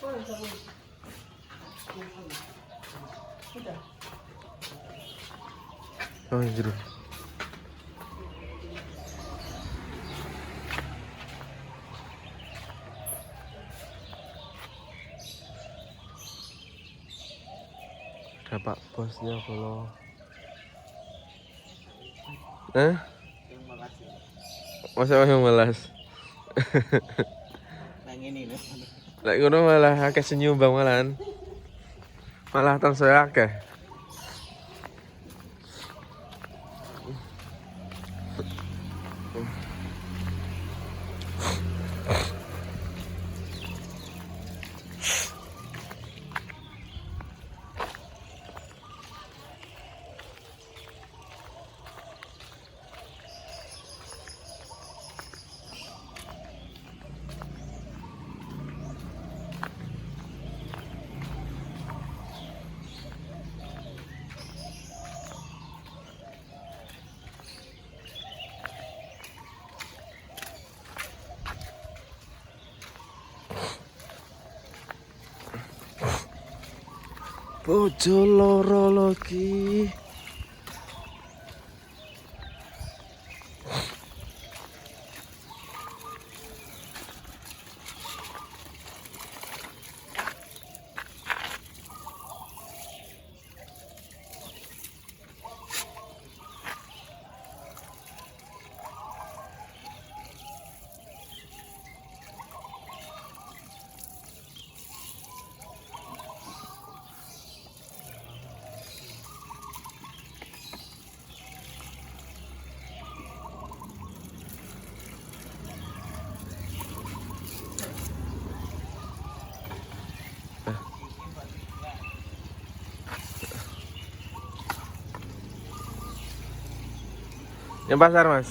Oh, jero. Ada Pak Bosnya kalau. Masa yang malas? Nah ini nih. Lek ngono malah akeh senyum bang malahan. Malah tansaya akeh. Bojo loro lagi. Yang pasar mas.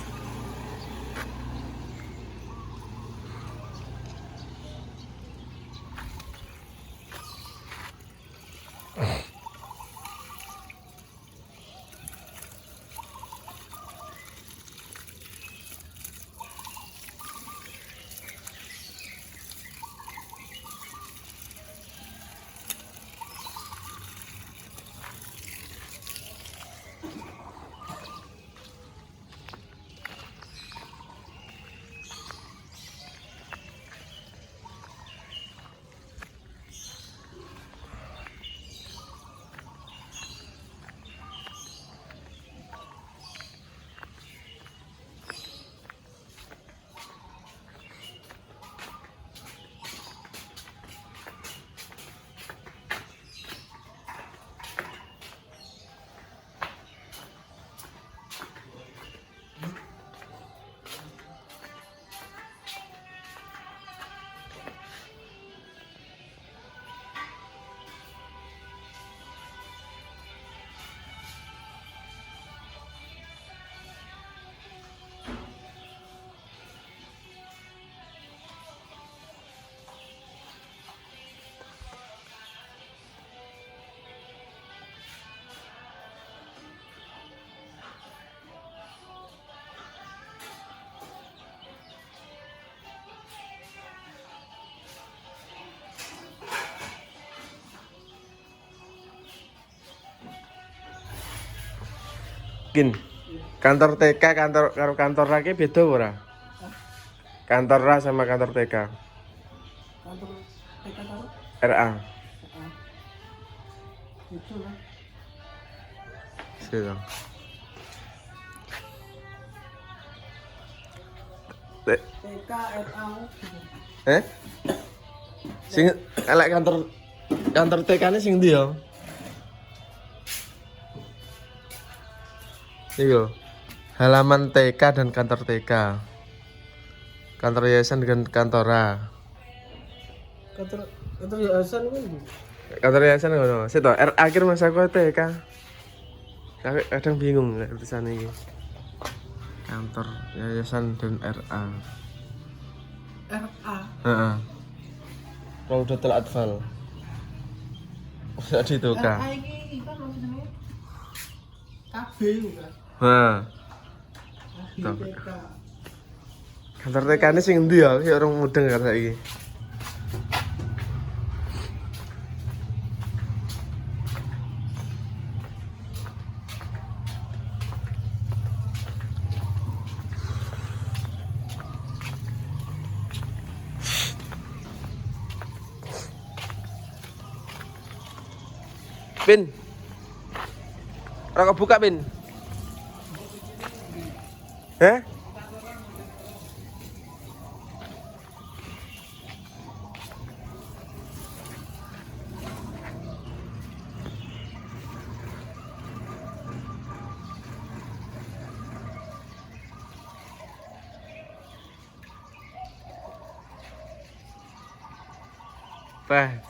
Gin, kantor TK kantor karo kantor lagi beda ora? Kantor RA sama kantor TK. Kantor TK taruh. RA. Itu lah. Siapa? TK RA. Sing elek kantor TK-ne sing ndi ya? Iki lho. Halaman TK dan kantor TK. Kantor yayasan dengan kantor A. Kantor yayasan kan. Kantor yayasan ngono. Sik to, R akhir masa aku TK. Tapi kadang bingung lek tulisan iki. Kantor yayasan dan RA. RA. Heeh. Raudatul Atfal. Udah itu RA Kak. ini kan maksudnya KB bukan? Heeh. TK. Kantor TK ini sing endi ya? Ki orang mudeng karo saiki. Pin. Ora buka, Pin. Eh?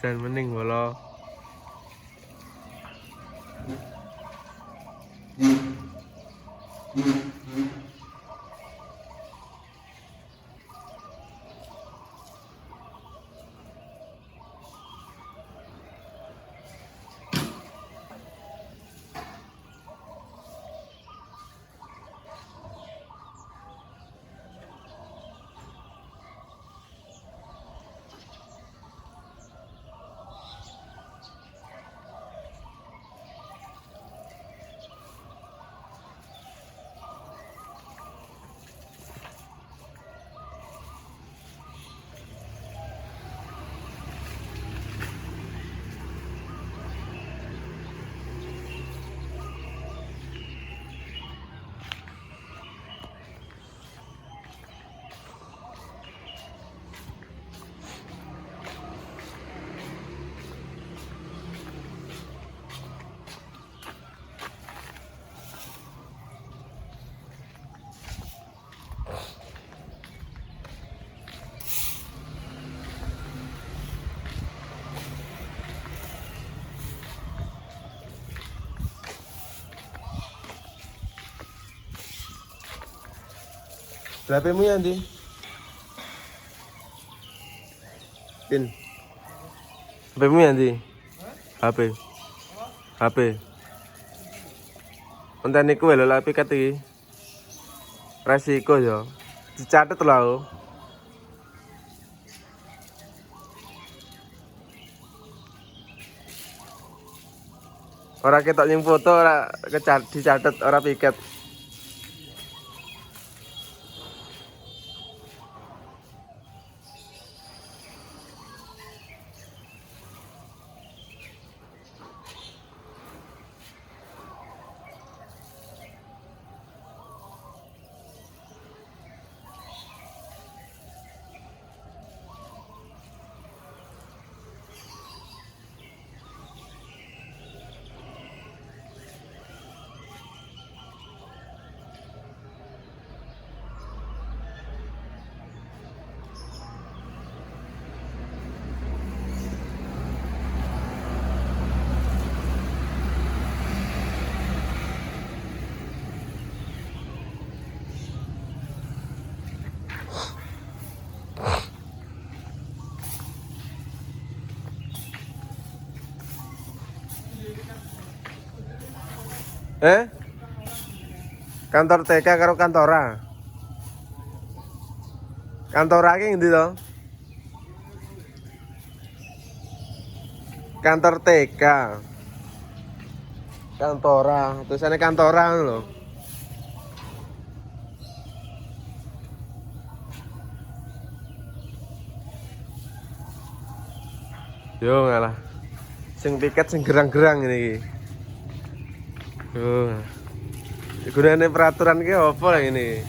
Jangan mending bolo. HP-mu ya, Ndi? Pin. HP-mu ya, Ndi? HP. HP. Entah niku lho lah piket iki. Resiko yo. Dicatet lho. Ora ketok ning foto, ora dicatet, ora piket. Kantor TK karo kantora. Kantora ki ngendi to? Kantor TK. Kantora, tulisane kantora ngono lho. Yo ngalah. Sing piket sing gerang-gerang ngene iki. Yo. Gunane peraturan ki apa lah ini?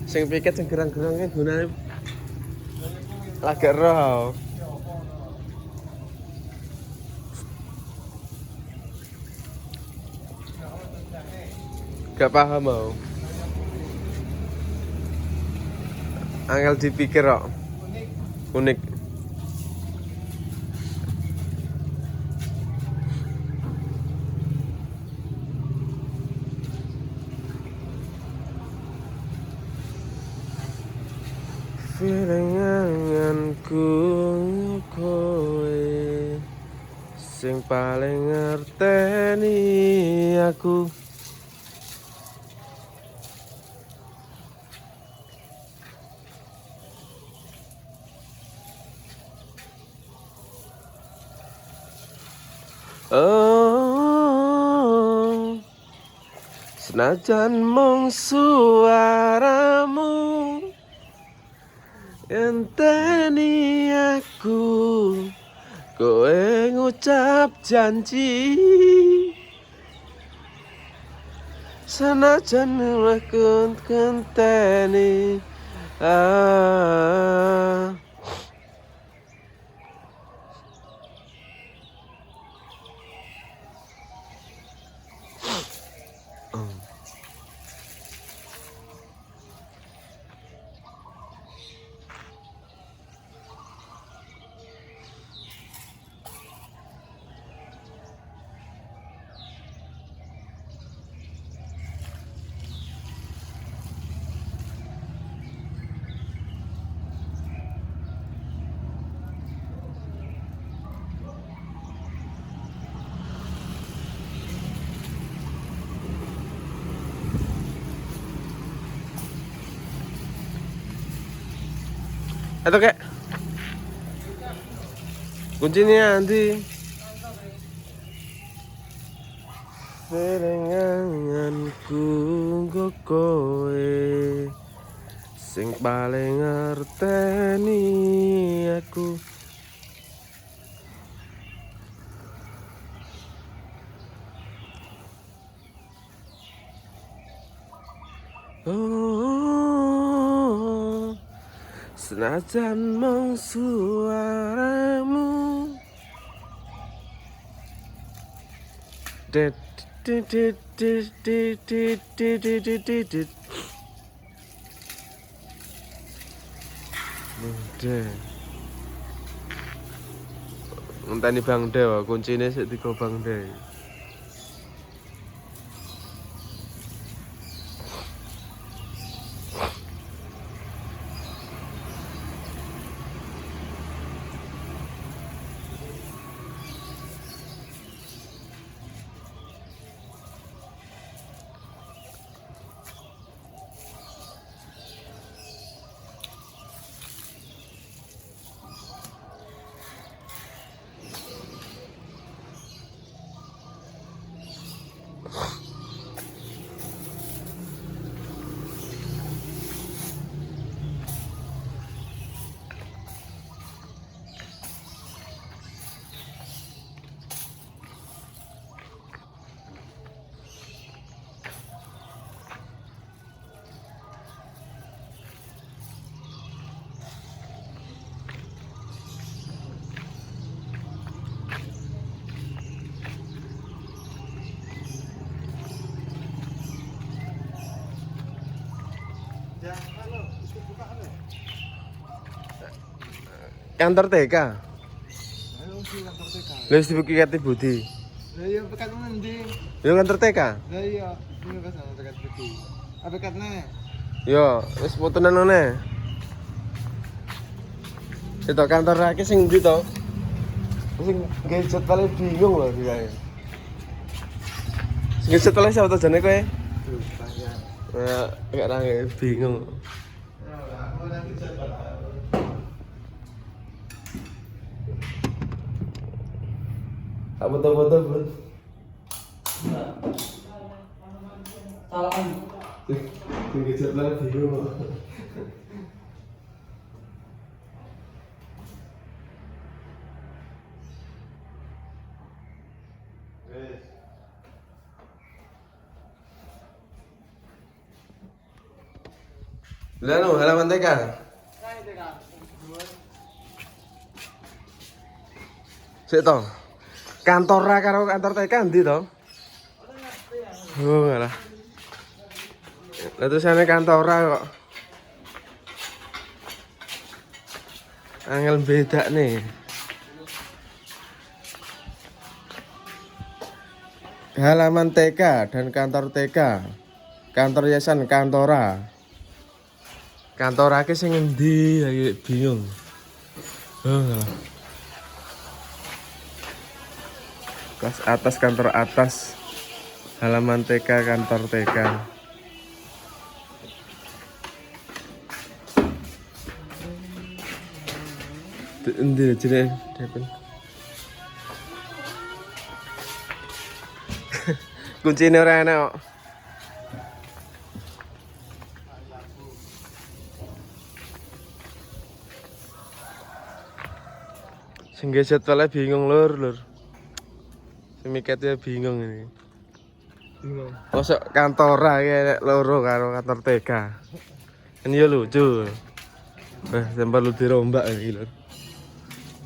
Sing piket sing gerang-gerang ki gunane lagi roh. Gak paham mau. Angel dipikir kok. Unik. Feelinganku kowe sing paling ngerteni aku. Oh, senajan mung suaramu enteni aku Kowe ngucap janji sanajan lakon kenteni ah. Atau kayak kuncinya nanti serenganganku nggo kowe sing paling ngerteni aku. Oh, senajan mong suaramu det dit dit dit dit dit dit dit dit dit. Udah. Ngenteni Bang Dewa, kuncine sik digo Bang Dewa. Kantor TK. Ayo sih kantor TK. Lha wis dibuki kate Budi. Lah iya pekat nanti. Yo kantor TK. Lah iya, ini kan sama pekat Budi. Apa pekatnya? Yo, wis fotonan ngene. Itu kantor rakyat sing ndi to? Sing gadget paling bingung loh dia. Sing setelah siapa tuh jane kowe? Ya, gak nangis bingung. Apa foto-foto, Bro? Salam. Sing gadget paling bingung. Lalu halaman TK. Sik to. Kantor karo kantor TK ndi to? Oh, ngalah. Lah tulisane kantor kok. Angel beda nih. Halaman TK dan kantor TK. Kantor yayasan Kantora. Kantor akeh sing endi lagi bingung. Oh, ngalah. Kelas atas kantor atas. Halaman TK kantor TK. Endi jenenge Depen. Kuncine ora enak kok. Sing jadwalnya bingung lur. Sing miketnya bingung ini. Bingung. Masuk kantor kayak loro karo kantor TK. Kan ya lucu. Sampai lu dirombak ini lur.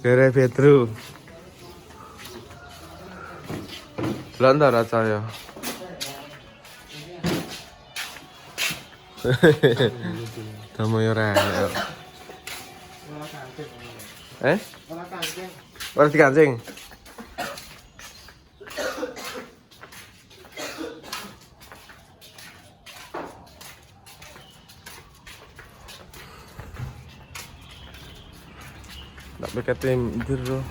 Gara Pedro. Lantar aja ya. Kamu ya ora. Ora kancing. Ora dikancing. Tak paketin biru.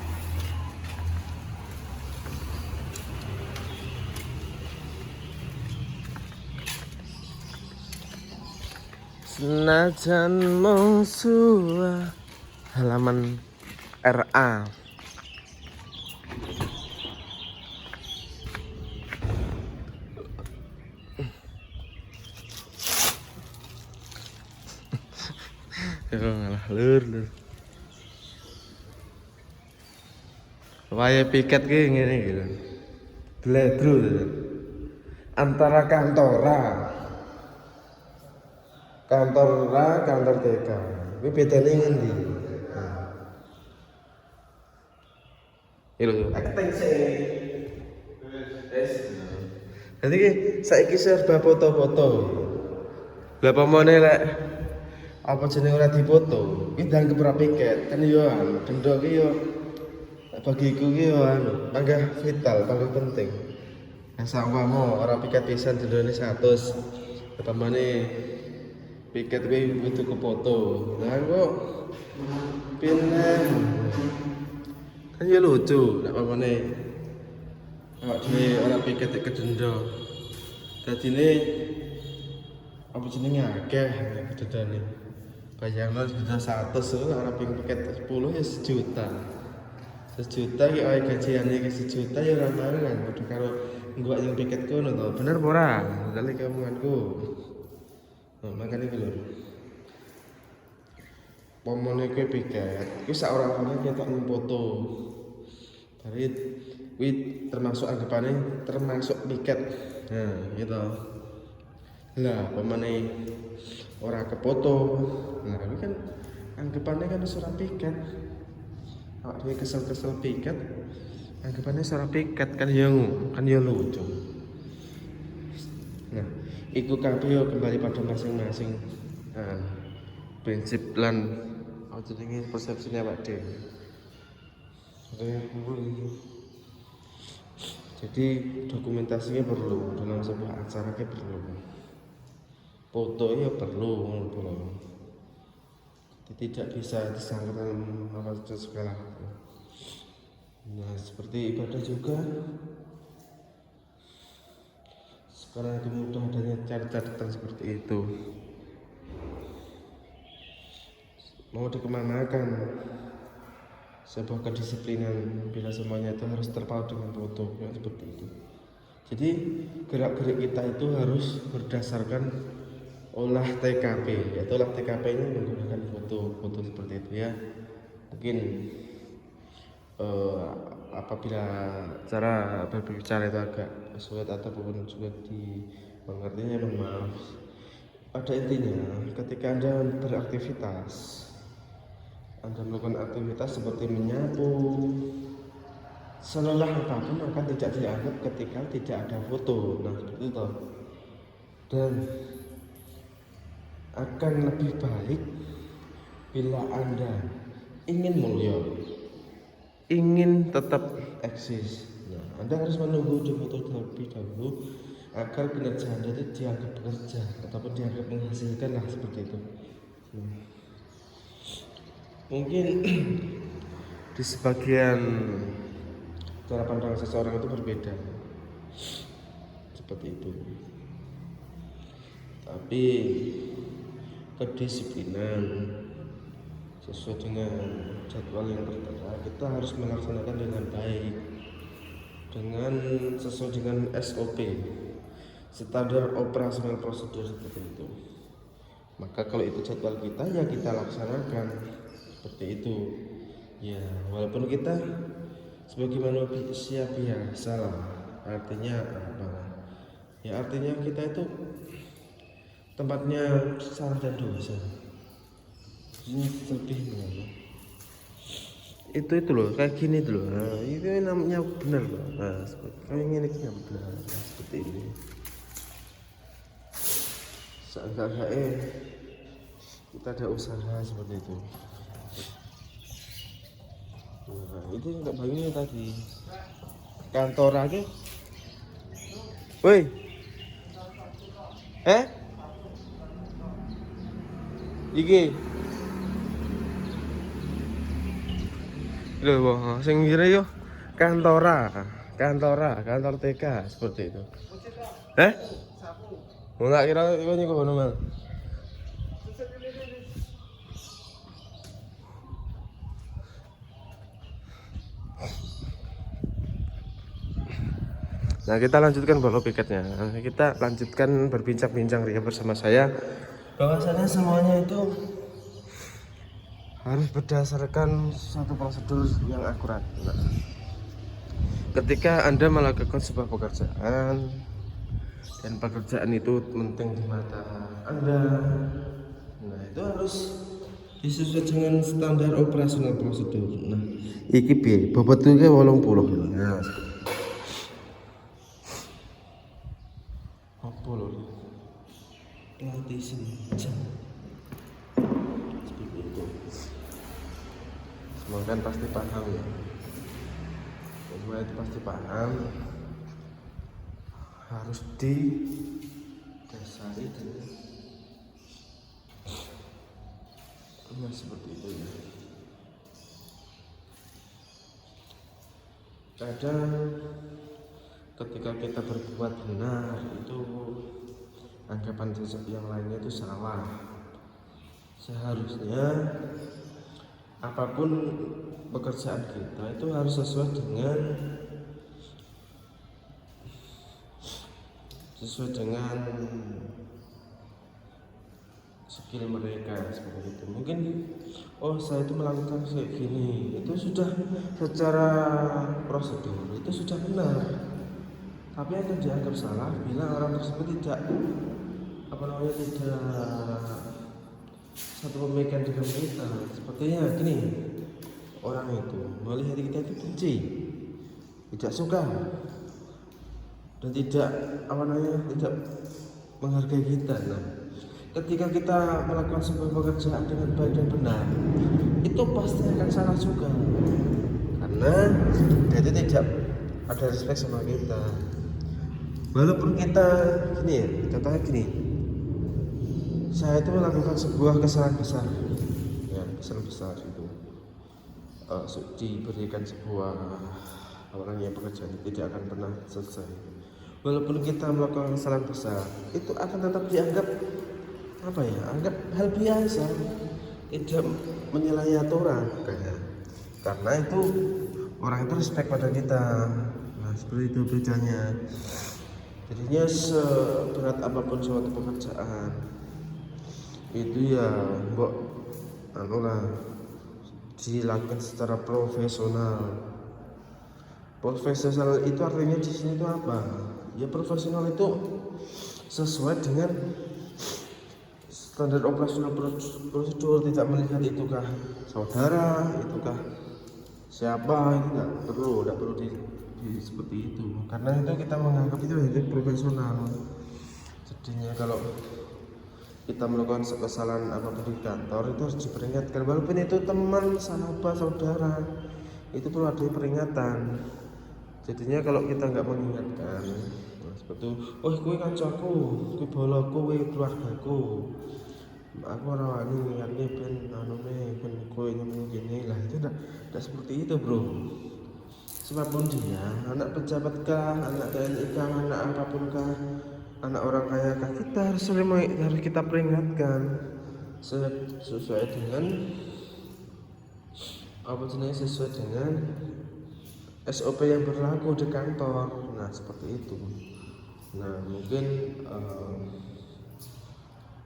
Senajan musuh halaman RA. Ya ngalah lur. Waya piket ki ngene iki lho. Bledru antara kantor TK. Kuwi bedane ngendi? Iki lho, akting sih. Jadi ki saiki serba foto-foto. Lah pamane lek apa jenenge ora difoto, iki dianggep ora piket. Kan yo denda ki yo bagiku ki yo panggah vital, panggah penting. Nah, sawangmu ora piket pisan dendane 100. Pamane piket kuwi butuh ke foto. Lah kok pindah. Kan ya lucu, nek pamane awak dhewe ora piket ke denda. Dadine apa jenenge akeh dendane. Bayangno denda 100 ora piket 10 ya 1 juta. 1 juta ki ae gajiane ke 1 juta ya ora barengan padha karo gua yang piket kono to. Bener apa ora? Kali omonganku. Nah, makane iki lho. Pomone kowe piket, kuwi sak ora-orane ketok ning foto. Barit kuwi termasuk anggapane termasuk piket. Nah, gitu. Lah, pomone ora kefoto. Nah, kuwi kan anggapane kan ora piket. Awak dhewe kesel-kesel piket. Anggapannya ora piket kan ya lucu. Nah, iku kabeh yo kembali pada masing-masing prinsip lan apa jenenge persepsine awak dhewe. Jadi dokumentasinya perlu dalam sebuah acara ke perlu. Foto ya perlu ngono lho. Tidak bisa disangkut dalam apa segala. Nah, seperti ibadah juga. Sekarang itu mudah adanya catatan seperti itu. Mau dikemanakan sebuah kedisiplinan bila semuanya itu harus terpaut dengan foto yang seperti itu. Jadi gerak-gerik kita itu harus berdasarkan olah TKP, yaitu olah TKP-nya menggunakan foto seperti itu ya. Mungkin apabila cara berbicara itu agak sulit ataupun sulit dimengerti ya mohon maaf. Pada intinya ketika Anda beraktivitas, Anda melakukan aktivitas seperti menyapu, selelah apapun akan tidak dianggap ketika tidak ada foto. Nah seperti itu. Dan akan lebih baik bila Anda ingin mulia, ingin tetap eksis. Nah, Anda harus menunggu di foto terlebih dahulu agar kinerja Anda itu dianggap bekerja ataupun dianggap menghasilkan lah seperti itu. Mungkin di sebagian cara pandang seseorang itu berbeda seperti itu. Tapi kedisiplinan sesuai dengan jadwal yang tertera, kita harus melaksanakan dengan baik, dengan sesuai dengan SOP, standar operasional prosedur seperti itu. Maka kalau itu jadwal kita ya kita laksanakan seperti itu. Ya, walaupun kita sebagai manusia biasa lah, artinya apa? Ya artinya kita itu tempatnya salah dan dosa. Ini lebih mana? Itu loh, kayak gini tuh loh. Nah, itu namanya benar loh. Nah, kayak gini kan benar. Nah, seperti ini. Seenggak-enggaknya kita ada usaha seperti itu. Nah, itu nggak baginya tadi kantor aja. Woi, iki lho, sing kira yo kantor TK seperti itu. Enggak kira iku nyuko ngono mal. Nah, kita lanjutkan bola piketnya. Kita lanjutkan berbincang-bincang ria bersama saya. Bahwasannya semuanya itu harus berdasarkan satu prosedur yang akurat. Nah, ketika Anda melakukan sebuah pekerjaan dan pekerjaan itu penting di mata Anda, nah itu harus disesuaikan dengan standar operasional prosedur. Nah, iki piye? Bobot itu 80. Nah, apa lho? Latih senjam. Seperti itu. Semua kan pasti paham ya. Semua itu pasti paham. Harus didasari dengan seperti itu ya. Kadang ketika kita berbuat benar itu anggapan yang lainnya itu salah. Seharusnya apapun pekerjaan kita itu harus sesuai dengan skill mereka seperti itu. Mungkin saya itu melakukan kayak gini, itu sudah secara prosedur itu sudah benar, tapi akan dianggap salah bila orang tersebut tidak tidak satu pemikiran dengan kita. Sepertinya gini, orang itu melihat kita itu benci, tidak suka, dan tidak tidak menghargai kita. Nah, ketika kita melakukan sebuah pekerjaan dengan baik dan benar, itu pasti akan salah juga, karena dia itu tidak ada respect sama kita. Walaupun kita gini ya, contohnya gini, saya itu melakukan sebuah kesalahan besar, ya kesalahan besar itu diberikan sebuah orang yang pekerjaan itu tidak akan pernah selesai. Walaupun kita melakukan kesalahan besar, itu akan tetap dianggap anggap hal biasa, tidak menyalahi aturan karena itu orang itu respect pada kita. Nah, seperti itu bedanya. Jadinya seberat apapun suatu pekerjaan itu ya dilakukan secara profesional. Profesional itu artinya di sini itu apa? Ya profesional itu sesuai dengan standar operasional prosedur, tidak melihat itukah saudara, itukah siapa, itu tidak perlu seperti itu, karena itu kita menganggap itu profesional. Jadinya kalau kita melakukan kesalahan apapun di kantor itu harus diperingatkan, walaupun itu teman, sahabat, saudara, itu perlu ada peringatan. Jadinya kalau kita nggak mengingatkan, seperti kowe kancaku, kowe boloku, kowe keluargaku, aku ora wani ngingatne ben kowe ngomong gini lah, itu tidak seperti itu bro. Siapapun dia, anak pejabat kah, anak TNI kah, anak apapun kah, anak orang kaya kah, kita harus kita peringatkan sesuai dengan sesuai dengan SOP yang berlaku di kantor. Nah seperti itu. Nah mungkin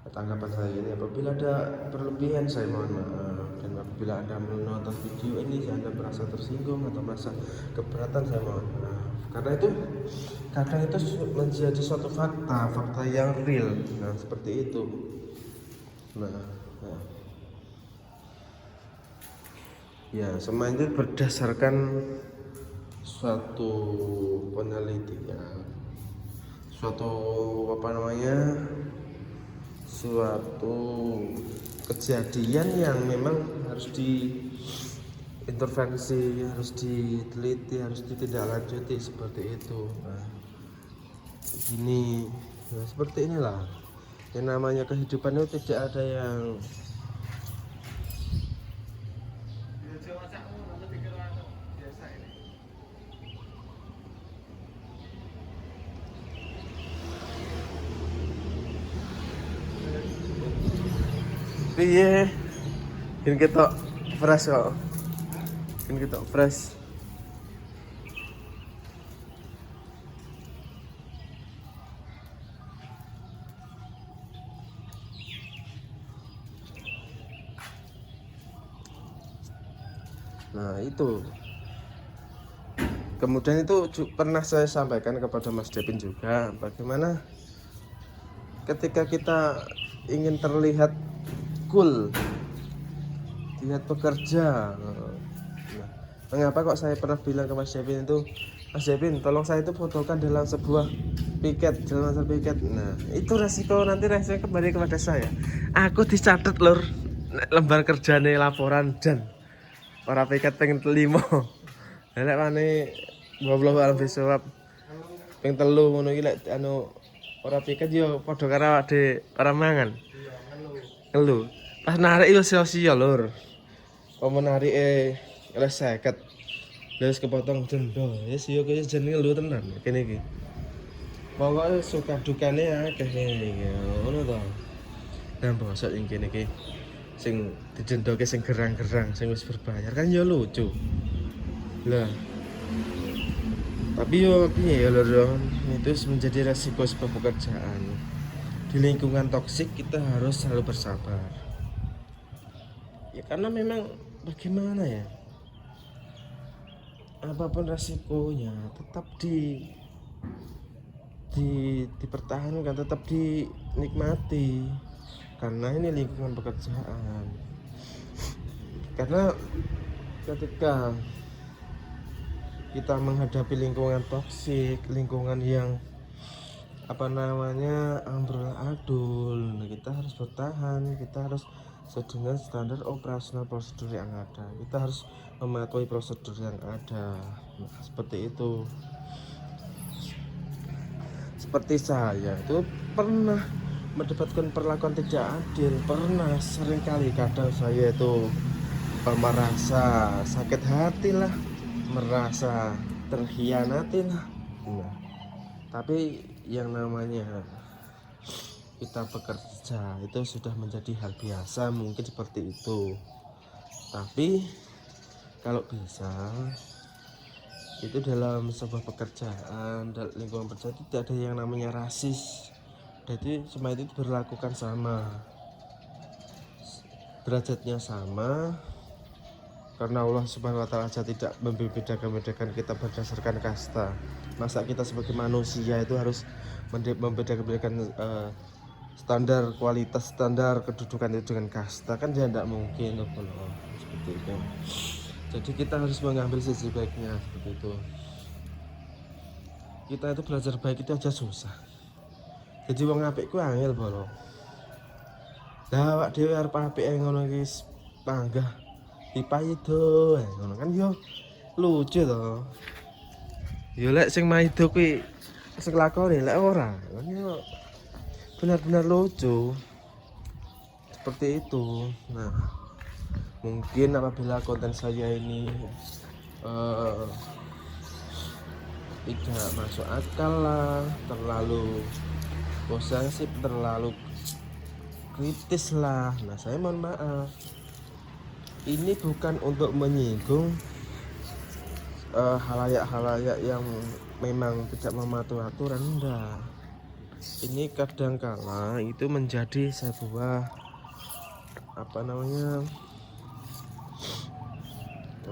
Tanggapan saya ini, apabila ada berlebihan saya mohon maaf, dan apabila Anda menonton video ini Anda merasa tersinggung atau merasa keberatan saya mohon maaf, karena itu kadang itu menjadi suatu fakta yang real. Nah seperti itu. Nah ya, semua itu berdasarkan suatu penelitian, suatu suatu kejadian yang memang harus diintervensi, harus diteliti, harus ditindaklanjuti seperti itu. Nah, seperti inilah yang namanya kehidupan itu tidak ada yang piye kita fresh kok. Kita fresh. Nah itu kemudian itu pernah saya sampaikan kepada Mas Devin juga, bagaimana ketika kita ingin terlihat cool, terlihat pekerja. Nah, mengapa kok saya pernah bilang ke Mas Devin itu, Mas Devin tolong saya itu fotokan dalam sebuah piket, dalam satu piket. Nah itu resiko kembali kepada saya. Aku dicatat lur lembar kerjane laporan dan orang piket pengen telimo. Lek mane goblok alam bisawab ping telu ngono iki lek anu ora piket yo padha karo awake ora mangan. Ngelu. Pas narik yo sia-sia lur. Apa narike wis 50. Wis kepotong denda. Wis yo kaya jenenge ngelu tenan kene iki. Pokoke suka dukane akeh iki. Ngono to. Nah, bosok ing kene iki sing dijendoke sing gerang-gerang sing wis berbayar kan yo lucu. Lah. Tapi yo piye ya lur, itu menjadi resiko sebuah pekerjaan. Di lingkungan toksik kita harus selalu bersabar. Ya karena memang bagaimana ya? Apapun resikonya tetap dipertahankan, tetap dinikmati. Karena ini lingkungan pekerjaan. Karena ketika kita menghadapi lingkungan toksik, lingkungan yang amburadul, kita harus bertahan, kita harus dengan standar operasional prosedur yang ada, kita harus mematuhi prosedur yang ada. Nah, seperti itu. Seperti saya itu pernah mendapatkan perlakuan tidak adil, pernah seringkali kadang saya itu merasa sakit hati lah, merasa terhianati lah. Nah, tapi yang namanya kita bekerja itu sudah menjadi hal biasa, mungkin seperti itu. Tapi kalau bisa itu dalam sebuah pekerjaan, dalam lingkungan pekerjaan tidak ada yang namanya rasis. Jadi semua itu berlakukan sama, derajatnya sama. Karena Allah Subhanahu wa Ta'ala saja tidak membedakan kita berdasarkan kasta. Masa kita sebagai manusia itu harus membedakan standar kualitas, standar kedudukan itu dengan kasta, kan dia tidak mungkin loh, seperti itu. Jadi kita harus mengambil sisi baiknya seperti itu. Kita itu belajar baik itu aja susah. Jadi wong apik ku angel bolong. Lah awak dhewe arep apik ngono iki panggah dipaido ngono kan yo lucu to. Yo lek sing maido kuwi sing lakone lek ora kan yo benar-benar lucu. Seperti itu. Nah, mungkin apabila konten saya ini tidak masuk akal lah, terlalu posesif, terlalu kritis lah. Nah, saya mohon maaf. Ini bukan untuk menyinggung halayak-halayak yang memang tidak mematuhi aturan, enggak. ini kadangkala itu menjadi sebuah apa namanya,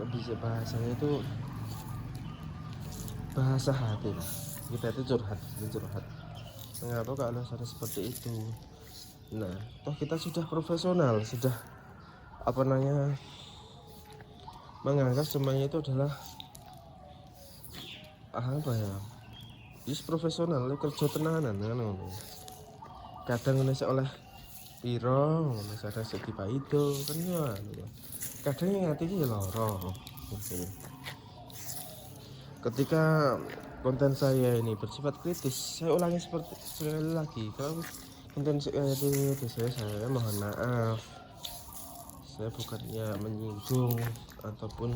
bisa bahasanya itu bahasa hati lah. Kita itu curhat, mengapa kalau ada seperti itu. Nah, toh kita sudah profesional, sudah apa namanya, menganggap semuanya itu adalah apa ya, is profesional, kerja tenanan kan. Kadang nasi oleh piro, nasi ada segi itu kan ya. Kadang yang hati ya loro. Ketika konten saya ini bersifat kritis, saya ulangi seperti sekali lagi, kalau konten saya itu saya mohon maaf. Saya bukannya menyinggung ataupun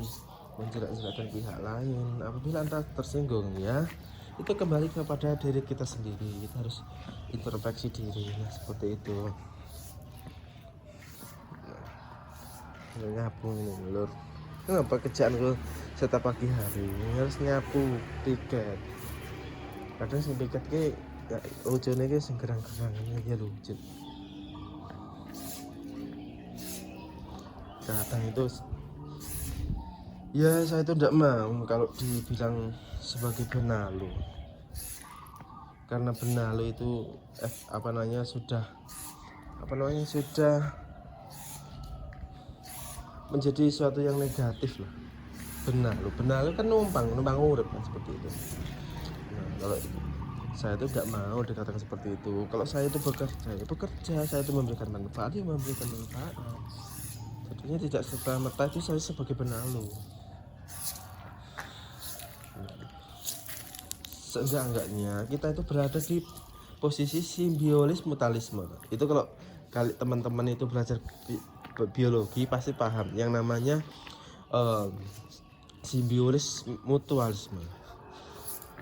menjelek-jelekkan pihak lain. Apabila Anda tersinggung ya, itu kembali kepada diri kita sendiri. Kita harus introspeksi diri, nah, seperti itu. Nah, nyapu ini lur. Kenapa kerjaanku setiap pagi hari harus nyapu piket? Kadang sing piket ke ya ujungnya ke sing gerang-gerang ini ya lucu. Kadang itu ya saya itu tidak mau kalau dibilang sebagai benalu, karena benalu itu sudah menjadi sesuatu yang negatif lah. Benalu kan numpang urip kan, seperti itu. Nah, kalau saya itu tidak mau dikatakan seperti itu. Kalau saya itu bekerja, saya itu memberikan manfaat. Jadinya tidak serta-merta itu saya sebagai benalu. Seenggak-enggaknya kita itu berada di posisi simbiosis mutualisme. Itu kalau teman-teman itu belajar biologi pasti paham yang namanya simbiosis mutualisme.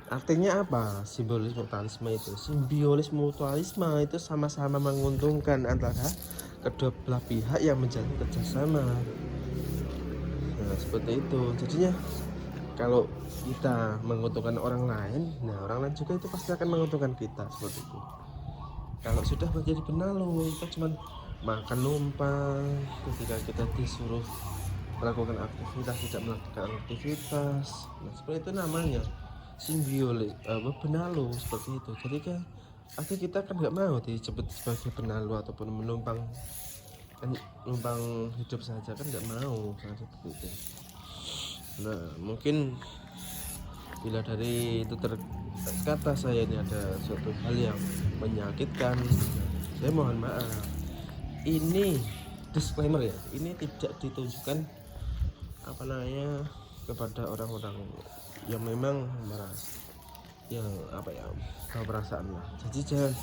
Artinya apa simbiosis mutualisme itu? Simbiosis mutualisme itu sama-sama menguntungkan antara kedua belah pihak yang menjalin kerjasama. Nah, seperti itu. Jadinya kalau kita menguntungkan orang lain, nah orang lain juga itu pasti akan menguntungkan kita, seperti itu. Kalau sudah menjadi benalu, kita cuma makan numpang, ketika kita disuruh melakukan aktivitas tidak melakukan aktivitas. Nah, seperti itu namanya simbiosis benalu, seperti itu. Jadi kan akhirnya kita kan nggak mau disebut sebagai benalu ataupun menumpang hidup saja, kan nggak mau seperti itu. Nah, mungkin bila dari itu kata saya ini ada suatu hal yang menyakitkan, saya mohon maaf. Ini disclaimer ya, ini tidak ditujukan kepada orang-orang yang memang merasa yang bawa perasaan lah. Jadi jangan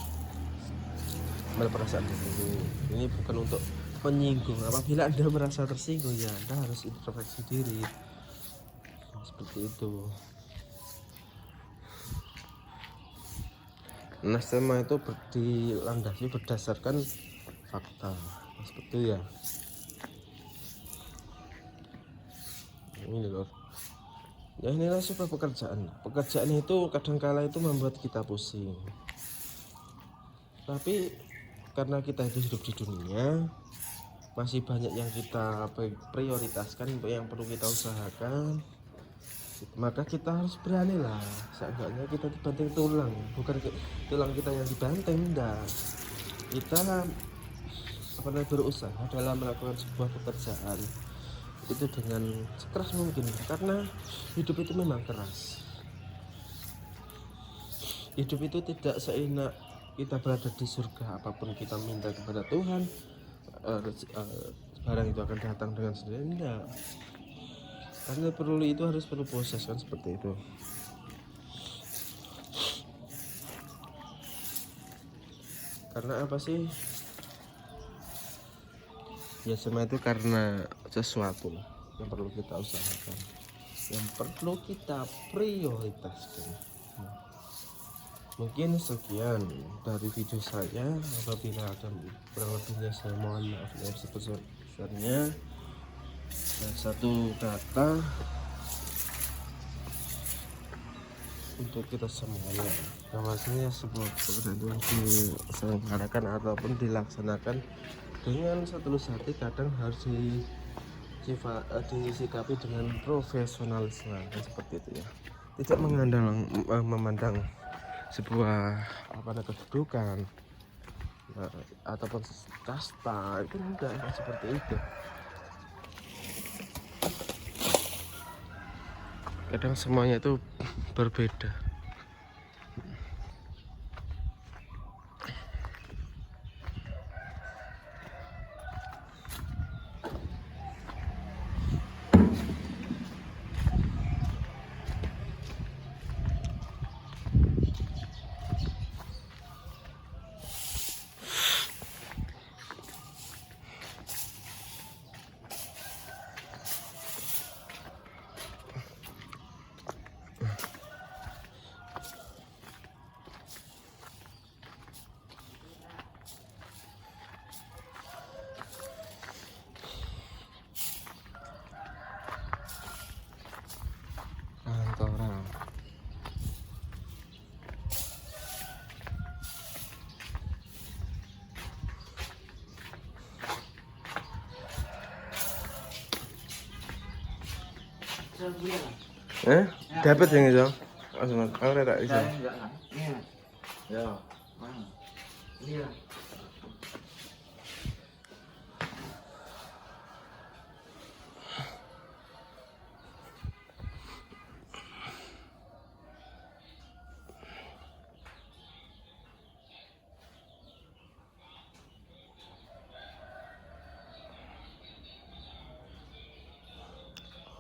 berperasaan dulu. Ini bukan untuk menyinggung. Apabila Anda merasa tersinggung ya Anda harus introspeksi diri, seperti itu. Nah, semua itu dilandasi berdasarkan fakta, seperti itu ya. Ini loh. Ya inilah sebuah pekerjaan itu kadangkala itu membuat kita pusing, tapi karena kita itu hidup di dunia, masih banyak yang kita prioritaskan, yang perlu kita usahakan, maka kita harus berani lah. Seenggaknya kita dibanting tulang, bukan tulang kita yang dibanting, enggak. Kita berusaha dalam melakukan sebuah pekerjaan itu dengan sekeras mungkin, karena hidup itu memang keras. Hidup itu tidak seenak kita berada di surga. Apapun kita minta kepada Tuhan, barang itu akan datang dengan sendirinya. Karena harus perlu proses kan, seperti itu. Karena apa sih? Ya semua itu karena sesuatu yang perlu kita usahakan, yang perlu kita prioritaskan. Mungkin sekian dari video saya. Apabila ada kurang lebihnya saya mohon maaf yang sebesar-besarnya. Dan satu kata untuk kita semuanya, Yang maksudnya sebuah pekerjaan yang diselenggarakan ataupun dilaksanakan dengan setulus hati kadang harus disikapi dengan profesionalisme kan seperti itu ya, tidak memandang sebuah kedudukan ataupun kasta itu enggak seperti itu. Kadang semuanya itu berbeda. Kantoran. Dapat yang itu. Aku tak bisa. Iya. Ya. Mana? Iya.